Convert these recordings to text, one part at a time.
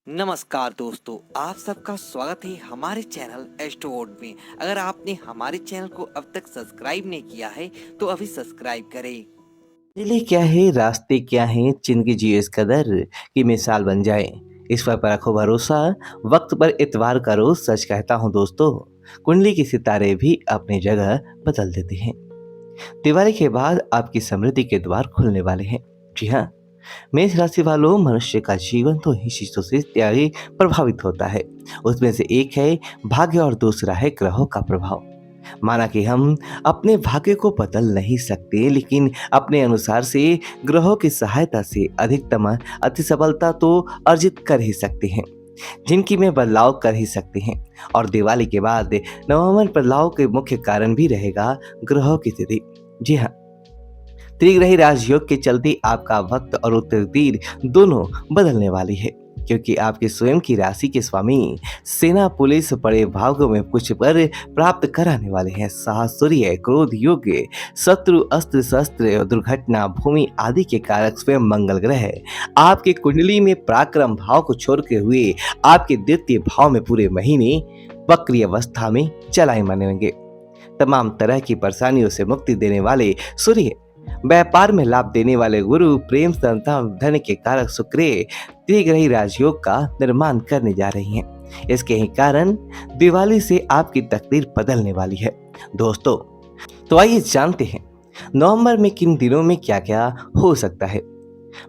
नमस्कार दोस्तों, आप सबका स्वागत है हमारे चैनल एस्ट्रोवर्ड में। अगर आपने हमारे चैनल को अब तक सब्सक्राइब नहीं किया है तो अभी सब्सक्राइब करें। दिली क्या है, रास्ते क्या हैं, जिनकी जियो इस कदर की मिसाल बन जाए। इस पर रखो भरोसा, वक्त पर इतवार करो। सच कहता हूँ दोस्तों, कुंडली के सितारे भी अपनी जगह बदल देते हैं। दिवाली के बाद आपकी समृद्धि के द्वार खुलने वाले हैं। जी हाँ, मेष राशि वालों, मनुष्य का जीवन तो ही चीजों से त्यागी प्रभावित होता है। उसमें से एक है भाग्य और दूसरा है ग्रहों का प्रभाव। माना कि हम अपने भाग्य को बदल नहीं सकते, लेकिन अपने अनुसार से ग्रहों की सहायता से अधिकतम अति सफलता तो अर्जित कर ही सकते हैं, जिनकी में बदलाव कर ही सकते हैं। और दिवाली के बाद नवंबर बदलाव के मुख्य कारण भी रहेगा ग्रहों की स्थिति। जी हाँ, त्रिग्रही राजयोग के चलते आपका वक्त और तकदीर दोनों बदलने वाली है, क्योंकि आपके स्वयं की राशि के स्वामी सेना पुलिस बड़े भागों में कुछ पर प्राप्त कराने वाले हैं। साहस, सूर्य, क्रोध योग, शत्रु, अस्त्र शस्त्र, दुर्घटना, भूमि आदि के कारक स्वयं मंगल ग्रह आपके कुंडली में पराक्रम भाव को छोड़ते हुए आपके द्वितीय भाव में पूरे महीने वक्री अवस्था में चलाए मानेंगे। तमाम तरह की परेशानियों से मुक्ति देने वाले सूर्य, व्यापार में लाभ देने वाले गुरु, प्रेम, संतान, धन के कारक शुक्र त्रिग्रही राजयोग का निर्माण करने जा रही हैं। इसके ही कारण दिवाली से आपकी तकदीर बदलने वाली है दोस्तों। तो आइए जानते हैं नवंबर में किन दिनों में क्या क्या हो सकता है।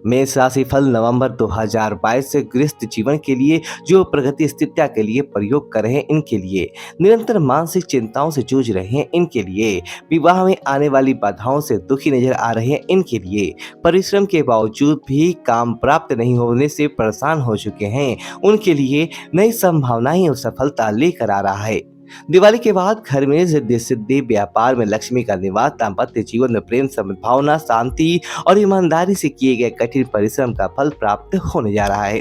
मेष राशि फल नवंबर 2022 से गृहस्थ जीवन के लिए, जो प्रगति स्थितिया के लिए प्रयोग कर रहे हैं इनके लिए, निरंतर मानसिक चिंताओं से जूझ रहे हैं इनके लिए, विवाह में आने वाली बाधाओं से दुखी नजर आ रहे हैं इनके लिए, परिश्रम के बावजूद भी काम प्राप्त नहीं होने से परेशान हो चुके हैं उनके लिए नई संभावनाएं और सफलता लेकर आ रहा है। दिवाली के बाद घर में रिद्धि सिद्धि, व्यापार में लक्ष्मी का निवास, दाम्पत्य जीवन में प्रेम, सद्भावना, शांति और ईमानदारी से किए गए कठिन परिश्रम का फल प्राप्त होने जा रहा है।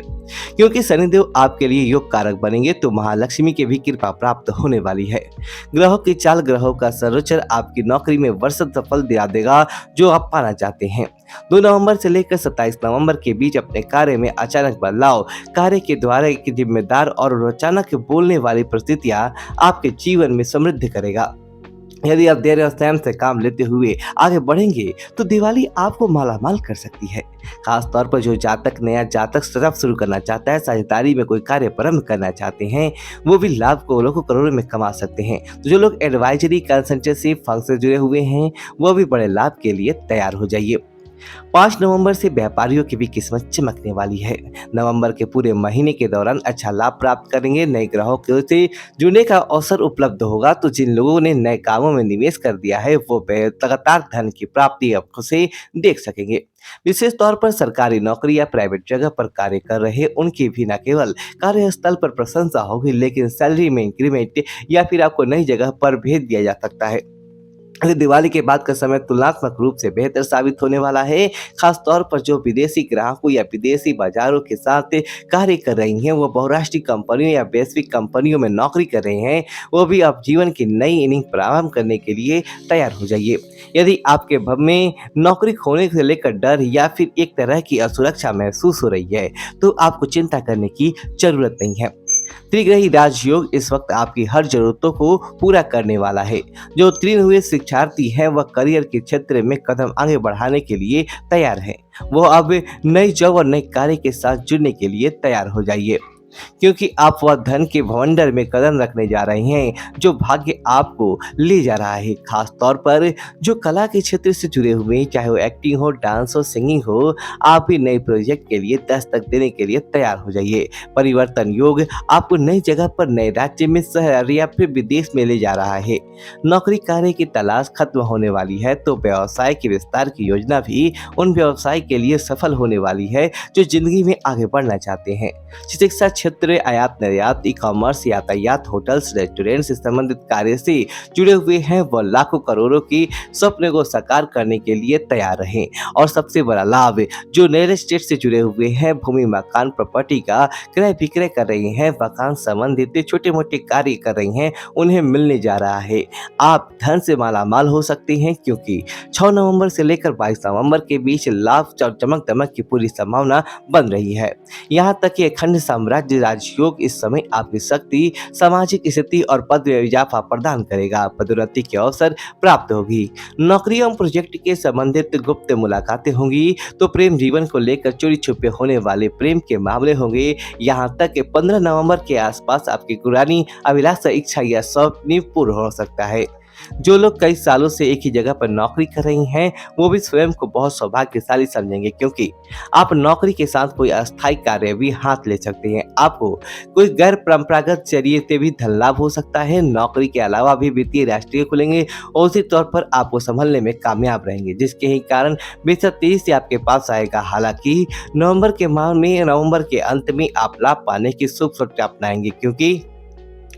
क्योंकि शनिदेव आपके लिए योग कारक बनेंगे तो महालक्ष्मी की भी कृपा प्राप्त होने वाली है। ग्रहों की चाल, ग्रहों का संरचन आपकी नौकरी में वर्षद सफल दिला देगा जो आप पाना चाहते हैं। 2 नवंबर से लेकर 27 नवंबर के बीच अपने कार्य में अचानक बदलाव, कार्य के द्वारा की जिम्मेदार और अचानक बोलने वाली परिस्थितियां आपके जीवन में समृद्धि करेगा। यदि आप धैर्य और संयम से काम लेते हुए आगे बढ़ेंगे तो दिवाली आपको मालामाल कर सकती है। खास तौर पर जो जातक नया जातक स्टार्टअप शुरू करना चाहता है, साझेदारी में कोई कार्य प्रारंभ करना चाहते हैं, वो भी लाभ को लोगों करोड़ों में कमा सकते हैं। तो जो लोग एडवाइजरी, कंसल्टेंसी फर्म से जुड़े हुए हैं, वो भी बड़े लाभ के लिए तैयार हो जाइए। 5 नवंबर से व्यापारियों की भी किस्मत चमकने वाली है। नवंबर के पूरे महीने के दौरान अच्छा लाभ प्राप्त करेंगे। नए ग्राहकों से जुड़ने का अवसर उपलब्ध होगा। तो जिन लोगों ने नए कामों में निवेश कर दिया है वो लगातार धन की प्राप्ति अब से देख सकेंगे। विशेष तौर पर सरकारी नौकरी या प्राइवेट जगह पर कार्य कर रहे उनकी भी न केवल कार्यस्थल पर प्रशंसा होगी, लेकिन सैलरी में इंक्रीमेंट या फिर आपको नई जगह पर भेज दिया जा सकता है। दिवाली के बाद का समय तुलनात्मक रूप से बेहतर साबित होने वाला है। खास तौर पर जो विदेशी ग्राहकों या विदेशी बाजारों के साथ कार्य कर रही हैं, वो बहुराष्ट्रीय कंपनियों या वैश्विक कंपनियों में नौकरी कर रहे हैं, वो भी अब जीवन की नई इनिंग प्रारंभ करने के लिए तैयार हो जाइए। यदि आपके भव में नौकरी खोने से लेकर डर या फिर एक तरह की असुरक्षा महसूस हो रही है तो आपको चिंता करने की जरूरत नहीं है। त्रिग्रही राजयोग इस वक्त आपकी हर जरूरतों को पूरा करने वाला है। जो उत्तीर्ण हुए शिक्षार्थी हैं वह करियर के क्षेत्र में कदम आगे बढ़ाने के लिए तैयार हैं। वो अब नई जॉब और नए कार्य के साथ जुड़ने के लिए तैयार हो जाइए, क्योंकि आप वह धन के भवंडर में कदम रखने जा रहे हैं जो भाग्य आपको ले जा रहा है। खास तौर पर जो कला के क्षेत्र से जुड़े हुए हैं, चाहे वो एक्टिंग हो, डांस हो, सिंगिंग हो, आप भी नए प्रोजेक्ट के लिए दस्तक देने के लिए तैयार हो जाइए। परिवर्तन योग आपको नई जगह पर, नए राज्य में, शहर या फिर विदेश में ले जा रहा है। नौकरी कार्य की तलाश खत्म होने वाली है तो व्यवसाय के विस्तार की योजना भी उन व्यवसाय के लिए सफल होने वाली है जो जिंदगी में आगे बढ़ना चाहते हैं। शिक्षा क्षेत्र, आयात निर्यात, ई कॉमर्स, यातायात, होटल्स, रेस्टोरेंट से संबंधित कार्य से जुड़े हुए हैं वह लाखों करोड़ों की स्वप्न को साकार करने के लिए तैयार रहें। और सबसे बड़ा लाभ जो रियल एस्टेट से जुड़े हुए हैं, भूमि, मकान, प्रॉपर्टी का क्रय विक्रय कर रहे हैं, मकान संबंधित छोटे मोटे कार्य कर रही हैं, उन्हें मिलने जा रहा है। आप धन से मालामाल हो सकते हैं, क्योंकि 6 नवंबर से लेकर 22 नवंबर के बीच लाभ और चमक दमक की पूरी संभावना बन रही है। यहाँ तक कि अखंड साम्राज्य राज्य राजयोग इस समय आपकी शक्ति, सामाजिक स्थिति और पद में इजाफा प्रदान करेगा। पदोन्नति के अवसर प्राप्त होगी। नौकरी एवं प्रोजेक्ट के संबंधित गुप्त मुलाकातें होंगी। तो प्रेम जीवन को लेकर चोरी छुपे होने वाले प्रेम के मामले होंगे। यहाँ तक कि 15 नवंबर के आसपास आपकी पुरानी अभिलाषा, इच्छा या स्वप्न पूर्ण हो सकता है। जो लोग कई सालों से एक ही जगह पर नौकरी कर रही हैं, वो भी स्वयं को बहुत सौभाग्यशाली समझेंगे, क्योंकि आप नौकरी के साथ कोई अस्थायी कार्य भी हाथ ले सकते हैं। आपको कोई गैर परंपरागत जरिए से भी धन लाभ हो सकता है। नौकरी के अलावा भी वित्तीय राष्ट्रीय खुलेंगे और उसी तौर पर आपको संभलने में कामयाब रहेंगे, जिसके ही कारण बेशक तेजी से आपके पास आएगा। हालांकि नवंबर के अंत में आप लाभ पाने की शुभ सोच अपनाएंगे, क्योंकि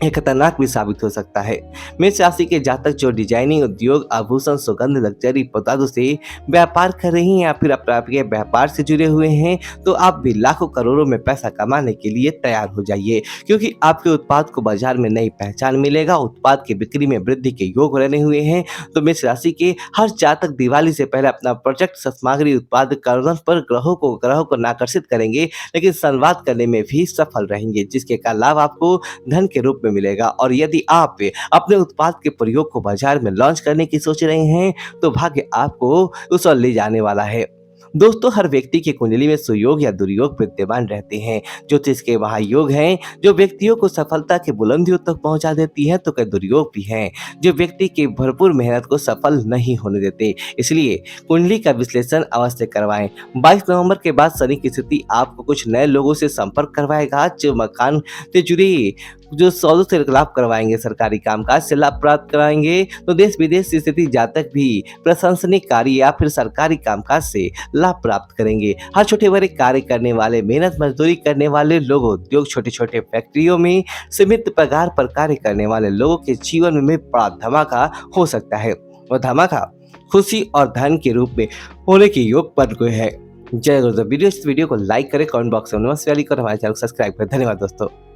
ये खतरनाक भी साबित हो सकता है। मेष राशि के जातक जो डिजाइनिंग उद्योग, आभूषण, सुगंध, लग्जरी पदार्थों से व्यापार कर रही हैं या फिर अपने व्यापार से जुड़े हुए हैं, तो आप भी लाखों करोड़ों में पैसा कमाने के लिए तैयार हो जाइए, क्योंकि आपके उत्पाद को बाजार में नई पहचान मिलेगा। उत्पाद की बिक्री में वृद्धि के योग बने हुए हैं। तो मेष राशि के हर जातक दिवाली से पहले अपना प्रोजेक्ट, सामग्री, उत्पाद करने पर ग्राहकों को आकर्षित करेंगे, लेकिन संवाद करने में भी सफल रहेंगे, जिसके का लाभ आपको धन के रूप में मिलेगा। और यदि आप अपने उत्पाद के प्रयोग को बाजार में लॉन्च करने की सोच रहे हैं, तो भाग्य आपको उस ओर ले जाने वाला है। दोस्तों, हर व्यक्ति की कुंडली में सुयोग या दुर्योग विद्यमान रहते हैं। ज्योतिष के महायोग हैं जो व्यक्तियों को सफलता की बुलंदियों तक पहुंचा देती हैं, तो कई दुर्योग भी हैं जो व्यक्ति की भरपूर मेहनत को सफल नहीं होने देते। इसलिए कुंडली का विश्लेषण अवश्य करवाएं। 22 नवंबर के बाद शनि की स्थिति आपको कुछ नए लोगों से संपर्क करवाएगा, जो मकान से जुड़ी जो सौदों से लाभ करवाएंगे, सरकारी कामकाज से लाभ प्राप्त कराएंगे। तो देश विदेश की स्थिति जातक भी प्रशंसनीय कार्य या फिर सरकारी कामकाज से लाभ प्राप्त करेंगे। हर छोटे बड़े कार्य करने वाले, मेहनत मजदूरी करने वाले लोग, उद्योग, छोटे छोटे फैक्ट्रियों में सीमित पगार पर कार्य करने वाले लोगों के जीवन में बड़ा धमाका हो सकता है। और धमाका खुशी और धन के रूप में होने के योग बन गए हैं। जय गुरुदेव। इस वीडियो को लाइक करें, कमेंट बॉक्स में नमस्कार लिखें और हमारे चैनल को सब्सक्राइब करें। धन्यवाद दोस्तों।